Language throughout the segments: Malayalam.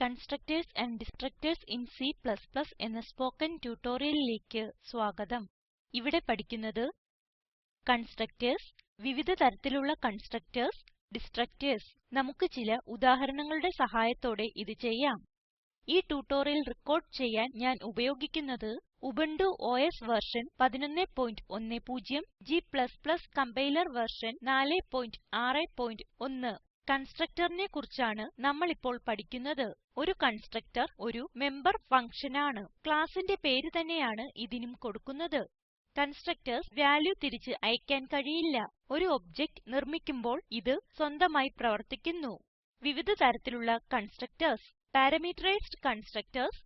കൺസ്ട്രക്ടർസ് ആൻഡ് ഡിസ്ട്രക്ടർസ് ഇൻ C എന്ന സ്പോക്കൻ ട്യൂട്ടോറിയലിലേക്ക് സ്വാഗതം. ഇവിടെ പഠിക്കുന്നത് കൺസ്ട്രക്ടർസ്, വിവിധ തരത്തിലുള്ള കൺസ്ട്രക്ടർസ്, ഡിസ്ട്രക്ടർസ്. നമുക്ക് ചില ഉദാഹരണങ്ങളുടെ സഹായത്തോടെ ഇത് ചെയ്യാം. ഈ ട്യൂട്ടോറിയൽ റെക്കോർഡ് ചെയ്യാൻ ഞാൻ ഉപയോഗിക്കുന്നത് Ubuntu OS version 1110 G compiler version 461. കൺസ്ട്രക്ടറിനെ കുറിച്ചാണ് നമ്മൾ ഇപ്പോൾ പഠിക്കുന്നത്. ഒരു കൺസ്ട്രക്ടർ ഒരു മെമ്പർ ഫങ്ഷൻ ആണ്. ക്ലാസിന്റെ പേര് തന്നെയാണ് ഇതിനും കൊടുക്കുന്നത്. കൺസ്ട്രക്ടർസ് വാല്യൂ തിരിച്ച് അയക്കാൻ കഴിയില്ല. ഒരു ഒബ്ജക്റ്റ് നിർമ്മിക്കുമ്പോൾ ഇത് സ്വന്തമായി പ്രവർത്തിക്കുന്നു. വിവിധ തരത്തിലുള്ള constructors: parameterised constructors,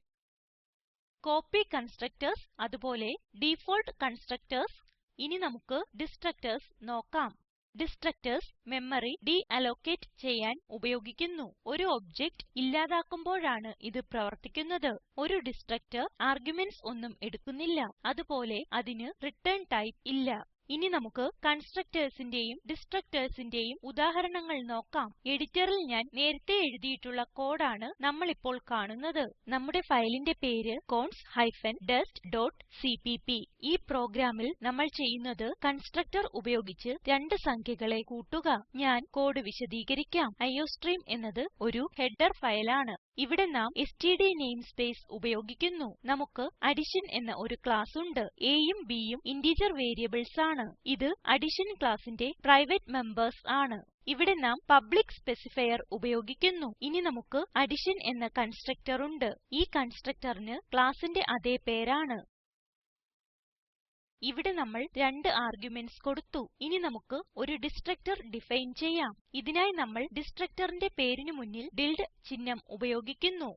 copy constructors, അതുപോലെ ഡിഫോൾട്ട് കൺസ്ട്രക്ടർസ്. ഇനി നമുക്ക് ഡിസ്ട്രക്ടർസ് നോക്കാം. ഡിസ്ട്രക്ടർസ് മെമ്മറി ഡീഅലോക്കേറ്റ് ചെയ്യാൻ ഉപയോഗിക്കുന്നു. ഒരു ഒബ്ജക്റ്റ് ഇല്ലാതാക്കുമ്പോഴാണ് ഇത് പ്രവർത്തിക്കുന്നത്. ഒരു ഡിസ്ട്രക്ടർ ആർഗുമെന്റ്സ് ഒന്നും എടുക്കുന്നില്ല. അതുപോലെ അതിന് റിട്ടേൺ ടൈപ്പ് ഇല്ല. ഇനി നമുക്ക് കൺസ്ട്രക്ടർസിന്റെയും ഡിസ്ട്രക്ടർസിന്റെയും ഉദാഹരണങ്ങൾ നോക്കാം. എഡിറ്ററിൽ ഞാൻ നേരത്തെ എഴുതിയിട്ടുള്ള കോഡാണ് നമ്മൾ ഇപ്പോൾ കാണുന്നത്. നമ്മുടെ ഫയലിന്റെ പേര് cons-dest.cpp. ഈ പ്രോഗ്രാമിൽ നമ്മൾ ചെയ്യുന്നത് കൺസ്ട്രക്ടർ ഉപയോഗിച്ച് രണ്ട് സംഖ്യകളെ കൂട്ടുക. ഞാൻ കോഡ് വിശദീകരിക്കാം. അയോസ്ട്രീം എന്നത് ഒരു ഹെഡർ ഫയലാണ്. ഇവിടെ നാം എസ്ടിഡി നെയിംസ്പേസ് ഉപയോഗിക്കുന്നു. നമുക്ക് അഡിഷൻ എന്ന ഒരു ക്ലാസ് ഉണ്ട്. aയും bയും ഇന്റിജർ വേരിയബിൾസ് ആണ്. ഇത് അഡിഷൻ ക്ലാസിന്റെ പ്രൈവേറ്റ് മെമ്പേർസ് ആണ്. ഇവിടെ നാം പബ്ലിക്ക് സ്പെസിഫയർ ഉപയോഗിക്കുന്നു. ഇനി നമുക്ക് അഡിഷൻ എന്ന കൺസ്ട്രക്ടർ ഉണ്ട്. ഈ കൺസ്ട്രക്ടറിന് ക്ലാസിന്റെ അതേ പേരാണ്. ഇവിടെ നമ്മൾ രണ്ട് ആർഗുമെന്റ്സ് കൊടുത്തു. ഇനി നമുക്ക് ഒരു ഡിസ്ട്രക്ടർ ഡിഫൈൻ ചെയ്യാം. ഇതിനായി നമ്മൾ ഡിസ്ട്രക്ടറിന്റെ പേരിന് മുന്നിൽ ചിഹ്നം ഉപയോഗിക്കുന്നു.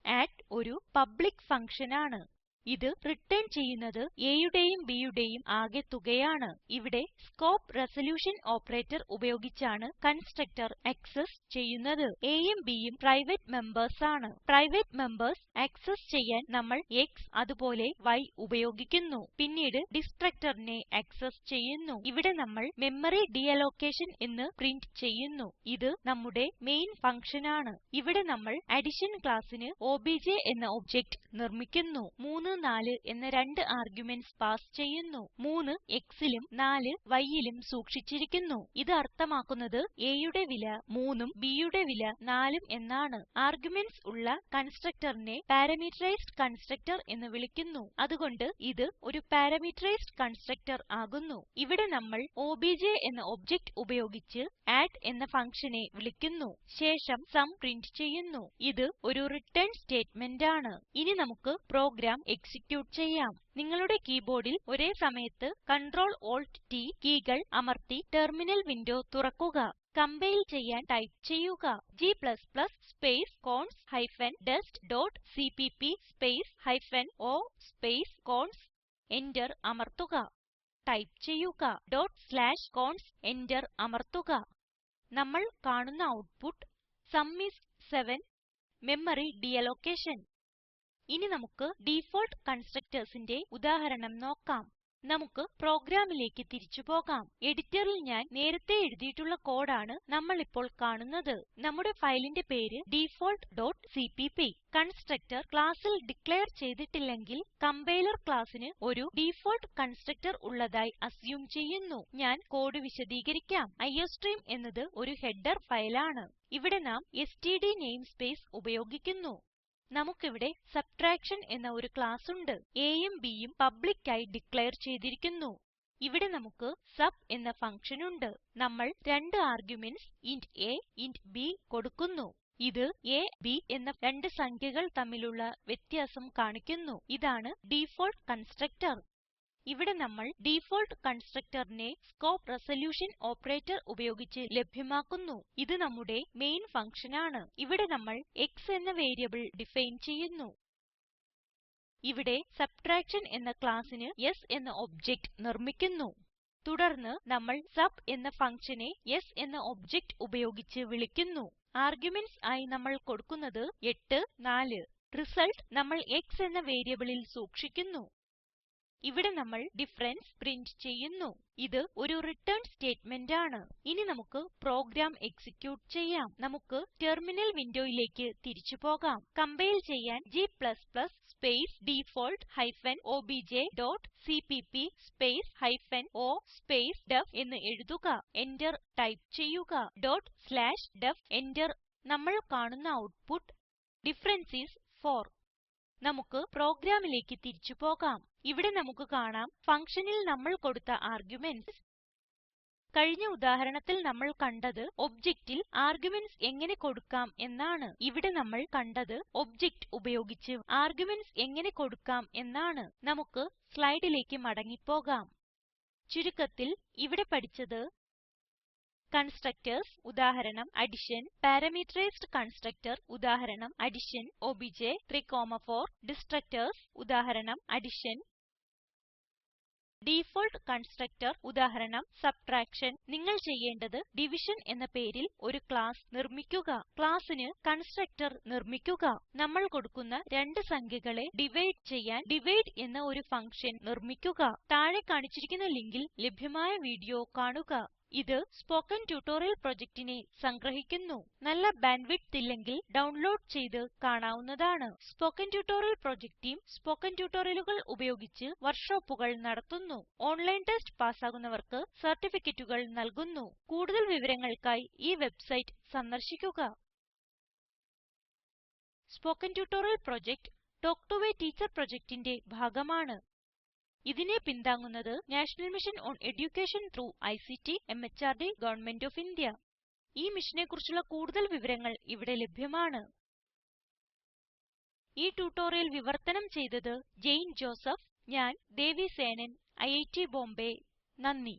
അഡ് ഒരു പബ്ലിക്ക് ഫങ്ഷൻ ആണ്. ഇത് റിട്ടേൺ ചെയ്യുന്നത് aയുടെയും bയുടെയും ആകെത്തുകയാണ്. ഇവിടെ സ്കോപ്പ് റെസല്യൂഷൻ ഓപ്പറേറ്റർ ഉപയോഗിച്ചാണ് കൺസ്ട്രക്ടർ ആക്സസ് ചെയ്യുന്നത്. aയും bയും പ്രൈവേറ്റ് മെമ്പേർസ് ആണ്. പ്രൈവേറ്റ് മെമ്പേർസ് ആക്സസ് ചെയ്യാൻ നമ്മൾ x അതുപോലെ y ഉപയോഗിക്കുന്നു. പിന്നീട് ഡിസ്ട്രക്ടറിനെ ആക്സസ് ചെയ്യുന്നു. ഇവിടെ നമ്മൾ മെമ്മറി ഡീഅലോക്കേഷൻ എന്ന് പ്രിന്റ് ചെയ്യുന്നു. ഇത് നമ്മുടെ മെയിൻ ഫങ്ഷൻ ആണ്. ഇവിടെ നമ്മൾ അഡിഷൻ ക്ലാസ്സിന് ഒബിജെ എന്ന ഒബ്ജക്റ്റ് നിർമ്മിക്കുന്നു. 3, 4 എന്ന രണ്ട് ആർഗുമെന്റ്സ് പാസ് ചെയ്യുന്നു. 3 xലും 4 yലും സൂക്ഷിച്ചിരിക്കുന്നു. ഇത് അർത്ഥമാക്കുന്നത് aയുടെ വില 3ഉം bയുടെ വില 4ഉം എന്നാണ്. ആർഗുമെന്റ്സ് ഉള്ള കൺസ്ട്രക്ടറിനെ പാരാമീറ്ററൈസ്ഡ് കൺസ്ട്രക്ടർ എന്ന് വിളിക്കുന്നു. അതുകൊണ്ട് ഇത് ഒരു പാരാമീറ്ററൈസ്ഡ് കൺസ്ട്രക്ടർ ആകുന്നു. ഇവിടെ നമ്മൾ ഒബിജെ എന്ന ഒബ്ജക്റ്റ് ഉപയോഗിച്ച് അഡ് എന്ന ഫങ്ഷനെ വിളിക്കുന്നു. ശേഷം സും പ്രിന്റ് ചെയ്യുന്നു. ഇത് ഒരു റിട്ടേൺ സ്റ്റേറ്റ്മെന്റ് ആണ്. ഇനി നമുക്ക് പ്രോഗ്രാം എക്സിക്യൂട്ട് ചെയ്യാം. നിങ്ങളുടെ കീബോർഡിൽ ഒരേ സമയത്ത് Ctrl-Alt-T കീകൾ അമർത്തി ടെർമിനൽ വിൻഡോ തുറക്കുക. കമ്പൈൽ ചെയ്യാൻ ടൈപ്പ് ചെയ്യുക g space cons-dest.cpp space -o space cons. Enter അമർത്തുക. ടൈപ്പ് ചെയ്യുക /cons. എന്റർ അമർത്തുക. നമ്മൾ കാണുന്ന output sum is 7. Memory deallocation. ഇനി നമുക്ക് ഡിഫോൾട്ട് കൺസ്ട്രക്ടർസിന്റെ ഉദാഹരണം നോക്കാം. നമുക്ക് പ്രോഗ്രാമിലേക്ക് തിരിച്ചു പോകാം. എഡിറ്ററിൽ ഞാൻ നേരത്തെ എഴുതിയിട്ടുള്ള കോഡാണ് നമ്മൾ ഇപ്പോൾ കാണുന്നത്. നമ്മുടെ ഫയലിന്റെ പേര് default.cpp. കൺസ്ട്രക്ടർ ക്ലാസ്സിൽ ഡിക്ലെയർ ചെയ്തിട്ടില്ലെങ്കിൽ കമ്പൈലർ ക്ലാസ്സിന് ഒരു ഡിഫോൾട്ട് കൺസ്ട്രക്ടർ ഉള്ളതായി അസ്യൂം ചെയ്യുന്നു. ഞാൻ കോഡ് വിശദീകരിക്കാം. അയോസ്ട്രീം എന്നത് ഒരു ഹെഡർ ഫയലാണ്. ഇവിടെ നാം എസ്ടിഡി നെയിംസ്പേസ് ഉപയോഗിക്കുന്നു. നമുക്കിവിടെ സബ്ട്രാക്ഷൻ എന്ന ഒരു ക്ലാസ് ഉണ്ട്. aയും bയും പബ്ലിക്ക് ആയി ഡിക്ലെയർ ചെയ്തിരിക്കുന്നു. ഇവിടെ നമുക്ക് സബ് എന്ന ഫങ്ഷൻ ഉണ്ട്. നമ്മൾ രണ്ട് arguments int a, int b കൊടുക്കുന്നു. ഇത് a, b എന്ന രണ്ട് സംഖ്യകൾ തമ്മിലുള്ള വ്യത്യാസം കാണിക്കുന്നു. ഇതാണ് ഡിഫോൾട്ട് കൺസ്ട്രക്ടർ. ഇവിടെ നമ്മൾ ഡിഫോൾട്ട് കൺസ്ട്രക്ടറിനെ സ്കോപ്പ് റെസല്യൂഷൻ ഓപ്പറേറ്റർ ഉപയോഗിച്ച് ലഭ്യമാക്കുന്നു. ഇത് നമ്മുടെ മെയിൻ ഫങ്ഷൻ ആണ്. ഇവിടെ നമ്മൾ x എന്ന വേരിയബിൾ ഡിഫൈൻ ചെയ്യുന്നു. ഇവിടെ സബ്ട്രാക്ഷൻ എന്ന ക്ലാസ്സിന് s എന്ന ഒബ്ജക്റ്റ് നിർമ്മിക്കുന്നു. തുടർന്ന് നമ്മൾ സബ് എന്ന ഫങ്ഷനെ s എന്ന ഒബ്ജക്റ്റ് ഉപയോഗിച്ച് വിളിക്കുന്നു. ആർഗുമെന്റ്സ് ആയി നമ്മൾ കൊടുക്കുന്നത് 8, 4. റിസൾട്ട് നമ്മൾ x എന്ന വേരിയബിളിൽ സൂക്ഷിക്കുന്നു. ഇവിടെ നമ്മൾ ഡിഫറൻസ് പ്രിന്റ് ചെയ്യുന്നു. ഇത് ഒരു റിട്ടേൺ സ്റ്റേറ്റ്മെന്റ് ആണ്. ഇനി നമുക്ക് പ്രോഗ്രാം എക്സിക്യൂട്ട് ചെയ്യാം. നമുക്ക് ടെർമിനൽ വിൻഡോയിലേക്ക് തിരിച്ചു പോകാം. കമ്പൈൽ ചെയ്യാൻ g space default hyphen OBJ dot CPP space hyphen o space def എന്ന് എഴുതുക. എന്റർ ടൈപ്പ് ചെയ്യുക. Def enter. നമ്മൾ കാണുന്ന ഔട്ട്പുട്ട് ഡിഫറൻസ് ഐഎസ് 4. നമുക്ക് പ്രോഗ്രാമിലേക്ക് തിരിച്ചു പോകാം. ഇവിടെ നമുക്ക് കാണാം ഫങ്ഷനിൽ നമ്മൾ കൊടുത്ത ആർഗുമെന്റ്സ്. കഴിഞ്ഞ ഉദാഹരണത്തിൽ നമ്മൾ കണ്ടത് ഒബ്ജക്റ്റിൽ ആർഗുമെന്റ്സ് എങ്ങനെ കൊടുക്കാം എന്നാണ്. ഇവിടെ നമ്മൾ കണ്ടത് ഒബ്ജക്റ്റ് ഉപയോഗിച്ച് ആർഗുമെന്റ്സ് എങ്ങനെ കൊടുക്കാം എന്നാണ്. നമുക്ക് സ്ലൈഡിലേക്ക് മടങ്ങിപ്പോകാം. ചുരുക്കത്തിൽ ഇവിടെ പഠിച്ചത് കൺസ്ട്രക്ടർസ് ഉദാഹരണം അഡിഷൻ, പാരാമീറ്ററൈസ്ഡ് കൺസ്ട്രക്ടർ ഉദാഹരണം അഡിഷൻ ഒബിജെ 3,4, ഡിസ്ട്രക്ടർസ് ഉദാഹരണം അഡിഷൻ, ഡിഫോൾട്ട് കൺസ്ട്രക്ടർ ഉദാഹരണം സബ്ട്രാക്ഷൻ. നിങ്ങൾ ചെയ്യേണ്ടത് ഡിവിഷൻ എന്ന പേരിൽ ഒരു ക്ലാസ് നിർമ്മിക്കുക. ക്ലാസ്സിന് കൺസ്ട്രക്ടർ നിർമ്മിക്കുക. നമ്മൾ കൊടുക്കുന്ന രണ്ട് സംഖ്യകളെ ഡിവൈഡ് ചെയ്യാൻ ഡിവൈഡ് എന്ന ഒരു ഫങ്ഷൻ നിർമ്മിക്കുക. താഴെ കാണിച്ചിരിക്കുന്ന ലിങ്കിൽ ലഭ്യമായ വീഡിയോ കാണുക. ഇത് സ്പോക്കൻ ട്യൂട്ടോറിയൽ പ്രൊജക്റ്റിനെ സംഗ്രഹിക്കുന്നു. നല്ല ബാൻഡ്വിഡ്ത്ത് ഇല്ലെങ്കിൽ ഡൗൺലോഡ് ചെയ്ത് കാണാവുന്നതാണ്. Spoken tutorial project team spoken ട്യൂട്ടോറിയലുകൾ ഉപയോഗിച്ച് വർക്ക്ഷോപ്പുകൾ നടത്തുന്നു. ഓൺലൈൻ ടെസ്റ്റ് പാസ്സാകുന്നവർക്ക് സർട്ടിഫികറ്റുകൾ നൽകുന്നു. കൂടുതൽ വിവരങ്ങൾക്കായി ഈ വെബ്സൈറ്റ് സന്ദർശിക്കുക. Spoken tutorial project talk to a teacher പ്രൊജക്റ്റിന്റെ ഭാഗമാണ്. ഇതിനെ പിന്താങ്ങുന്നത് national mission on education through ICT MHRD government of India. ഈ മിഷനെ കുറിച്ചുള്ള കൂടുതൽ വിവരങ്ങൾ ഇവിടെ ലഭ്യമാണ്. ഈ ട്യൂട്ടോറിയൽ വിവർത്തനം ചെയ്തത് ജെയിൻ ജോസഫ്. ഞാൻ ദേവി സേനൻ, IIT ബോംബേ. നന്ദി.